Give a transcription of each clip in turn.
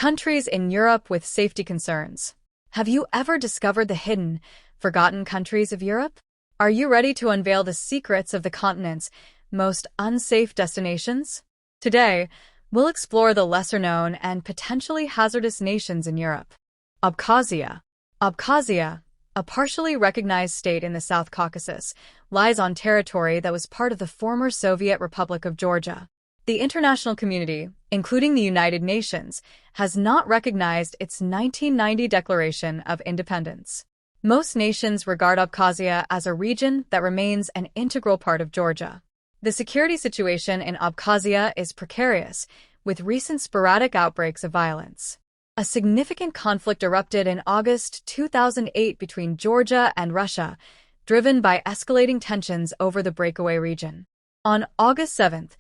Countries in Europe with safety concerns. Have you ever discovered the hidden, forgotten countries of Europe? Are you ready to unveil the secrets of the continent's most unsafe destinations? Today, we'll explore the lesser-known and potentially hazardous nations in Europe. Abkhazia. Abkhazia, a partially recognized state in the South Caucasus, lies on territory that was part of the former Soviet Republic of Georgia. The international community, including the United Nations, has not recognized its 1990 Declaration of Independence. Most nations regard Abkhazia as a region that remains an integral part of Georgia. The security situation in Abkhazia is precarious, with recent sporadic outbreaks of violence. A significant conflict erupted in August 2008 between Georgia and Russia, driven by escalating tensions over the breakaway region. On August 7th,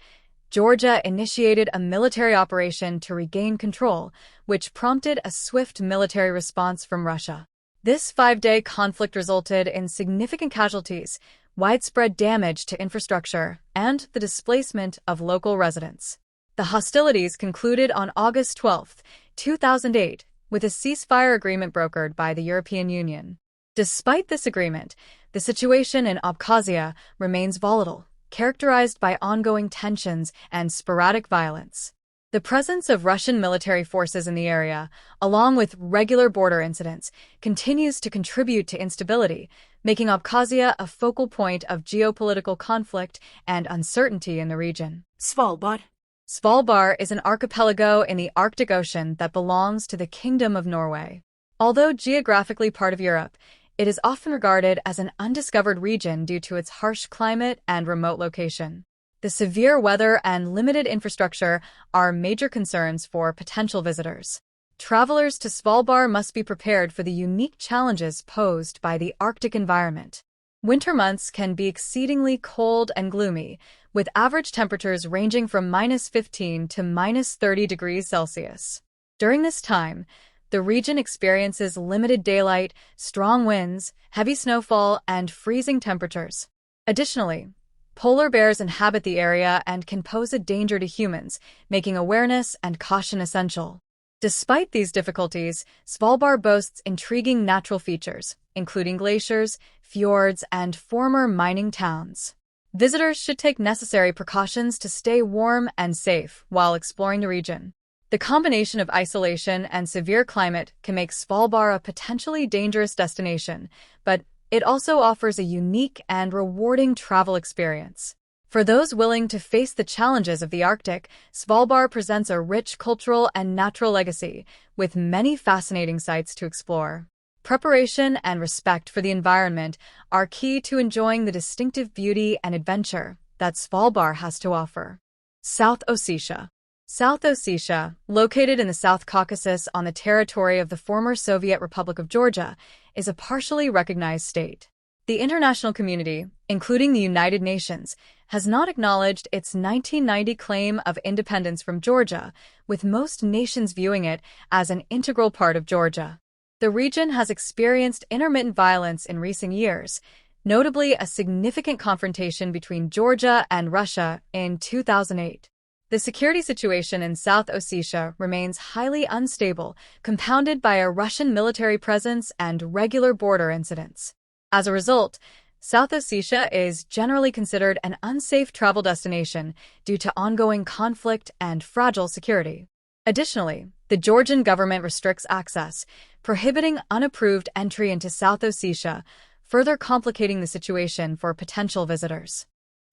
Georgia initiated a military operation to regain control, which prompted a swift military response from Russia. This five-day conflict resulted in significant casualties, widespread damage to infrastructure, and the displacement of local residents. The hostilities concluded on August 12, 2008, with a ceasefire agreement brokered by the European Union. Despite this agreement, the situation in Abkhazia remains volatile, characterized by ongoing tensions and sporadic violence. The presence of Russian military forces in the area, along with regular border incidents, continues to contribute to instability, making Abkhazia a focal point of geopolitical conflict and uncertainty in the region. Svalbard. Svalbard is an archipelago in the Arctic Ocean that belongs to the Kingdom of Norway. Although geographically part of Europe, it is often regarded as an undiscovered region due to its harsh climate and remote location. The severe weather and limited infrastructure are major concerns for potential visitors. Travelers to Svalbard must be prepared for the unique challenges posed by the Arctic environment. Winter months can be exceedingly cold and gloomy, with average temperatures ranging from -15 to -30 degrees Celsius. During this time, the region experiences limited daylight, strong winds, heavy snowfall, and freezing temperatures. Additionally, polar bears inhabit the area and can pose a danger to humans, making awareness and caution essential. Despite these difficulties, Svalbard boasts intriguing natural features, including glaciers, fjords, and former mining towns. Visitors should take necessary precautions to stay warm and safe while exploring the region. The combination of isolation and severe climate can make Svalbard a potentially dangerous destination, but it also offers a unique and rewarding travel experience. For those willing to face the challenges of the Arctic, Svalbard presents a rich cultural and natural legacy, with many fascinating sights to explore. Preparation and respect for the environment are key to enjoying the distinctive beauty and adventure that Svalbard has to offer. South Ossetia. South Ossetia, located in the South Caucasus on the territory of the former Soviet Republic of Georgia, is a partially recognized state. The international community, including the United Nations, has not acknowledged its 1990 claim of independence from Georgia, with most nations viewing it as an integral part of Georgia. The region has experienced intermittent violence in recent years, notably a significant confrontation between Georgia and Russia in 2008. The security situation in South Ossetia remains highly unstable, compounded by a Russian military presence and regular border incidents. As a result, South Ossetia is generally considered an unsafe travel destination due to ongoing conflict and fragile security. Additionally, the Georgian government restricts access, prohibiting unapproved entry into South Ossetia, further complicating the situation for potential visitors.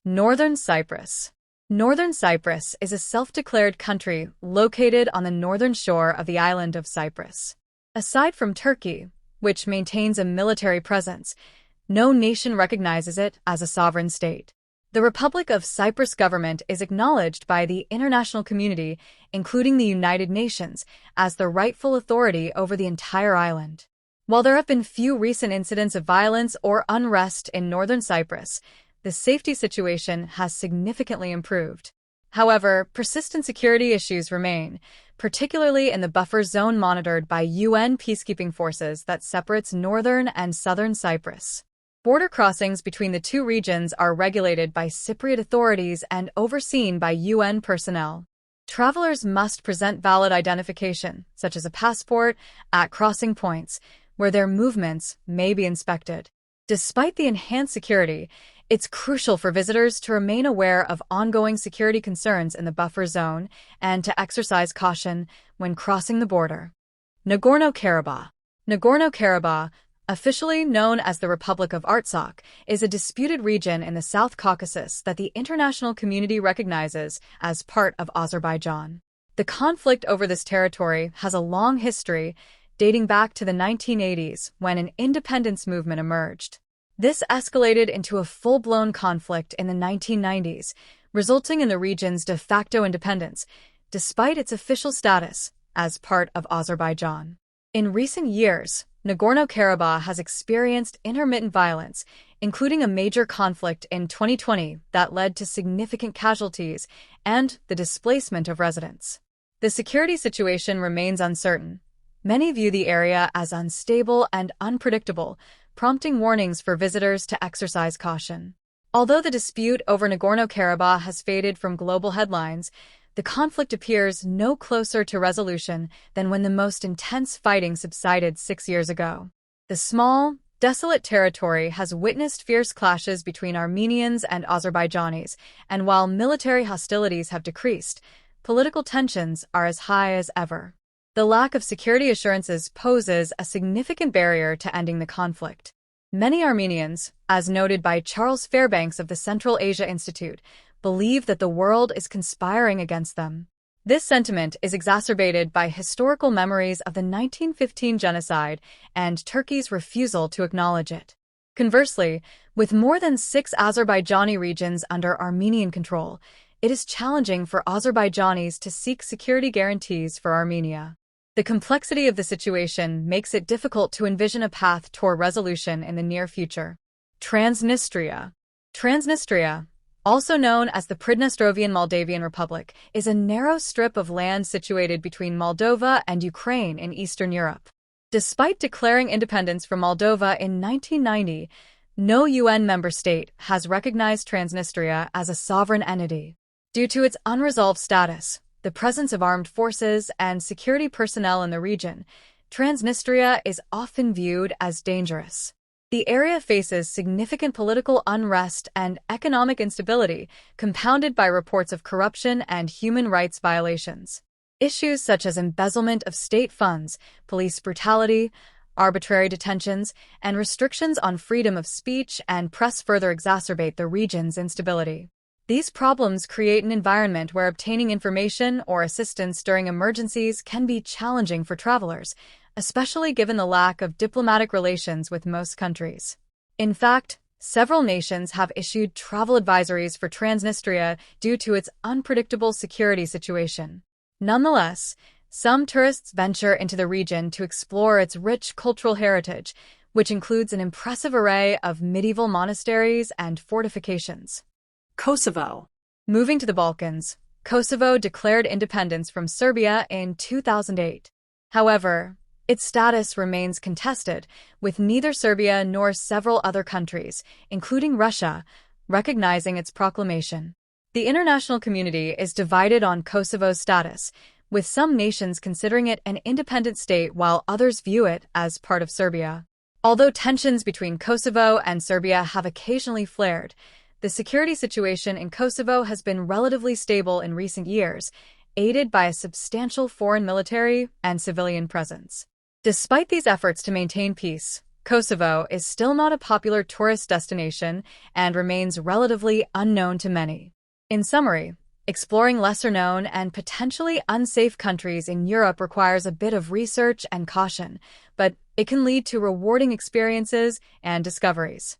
Northern Cyprus. Northern Cyprus is a self-declared country located on the northern shore of the island of Cyprus. Aside from Turkey, which maintains a military presence, no nation recognizes it as a sovereign state. The Republic of Cyprus government is acknowledged by the international community, including the United Nations, as the rightful authority over the entire island. While there have been few recent incidents of violence or unrest in northern Cyprus, the safety situation has significantly improved. However, persistent security issues remain, particularly in the buffer zone monitored by UN peacekeeping forces that separates northern and southern Cyprus. Border crossings between the two regions are regulated by Cypriot authorities and overseen by UN personnel. Travelers must present valid identification, such as a passport, at crossing points, where their movements may be inspected. Despite the enhanced security, it's crucial for visitors to remain aware of ongoing security concerns in the buffer zone and to exercise caution when crossing the border. Nagorno-Karabakh. Nagorno-Karabakh, officially known as the Republic of Artsakh, is a disputed region in the South Caucasus that the international community recognizes as part of Azerbaijan. The conflict over this territory has a long history, dating back to the 1980s when an independence movement emerged. This escalated into a full-blown conflict in the 1990s, resulting in the region's de facto independence, despite its official status as part of Azerbaijan. In recent years, Nagorno-Karabakh has experienced intermittent violence, including a major conflict in 2020 that led to significant casualties and the displacement of residents. The security situation remains uncertain. Many view the area as unstable and unpredictable, prompting warnings for visitors to exercise caution. Although the dispute over Nagorno-Karabakh has faded from global headlines, the conflict appears no closer to resolution than when the most intense fighting subsided 6 years ago. The small, desolate territory has witnessed fierce clashes between Armenians and Azerbaijanis, and while military hostilities have decreased, political tensions are as high as ever. The lack of security assurances poses a significant barrier to ending the conflict. Many Armenians, as noted by Charles Fairbanks of the Central Asia Institute, believe that the world is conspiring against them. This sentiment is exacerbated by historical memories of the 1915 genocide and Turkey's refusal to acknowledge it. Conversely, with more than 6 Azerbaijani regions under Armenian control, it is challenging for Azerbaijanis to seek security guarantees for Armenia. The complexity of the situation makes it difficult to envision a path toward resolution in the near future. Transnistria. Transnistria, also known as the Pridnestrovian Moldavian Republic, is a narrow strip of land situated between Moldova and Ukraine in Eastern Europe. Despite declaring independence from Moldova in 1990, no UN member state has recognized Transnistria as a sovereign entity. Due to its unresolved status, the presence of armed forces and security personnel in the region, Transnistria is often viewed as dangerous. The area faces significant political unrest and economic instability, compounded by reports of corruption and human rights violations. Issues such as embezzlement of state funds, police brutality, arbitrary detentions, and restrictions on freedom of speech and press further exacerbate the region's instability. These problems create an environment where obtaining information or assistance during emergencies can be challenging for travelers, especially given the lack of diplomatic relations with most countries. In fact, several nations have issued travel advisories for Transnistria due to its unpredictable security situation. Nonetheless, some tourists venture into the region to explore its rich cultural heritage, which includes an impressive array of medieval monasteries and fortifications. Kosovo. Moving to the Balkans, Kosovo declared independence from Serbia in 2008. However, its status remains contested, with neither Serbia nor several other countries, including Russia, recognizing its proclamation. The international community is divided on Kosovo's status, with some nations considering it an independent state while others view it as part of Serbia. Although tensions between Kosovo and Serbia have occasionally flared, the security situation in Kosovo has been relatively stable in recent years, aided by a substantial foreign military and civilian presence. Despite these efforts to maintain peace, Kosovo is still not a popular tourist destination and remains relatively unknown to many. In summary, exploring lesser-known and potentially unsafe countries in Europe requires a bit of research and caution, but it can lead to rewarding experiences and discoveries.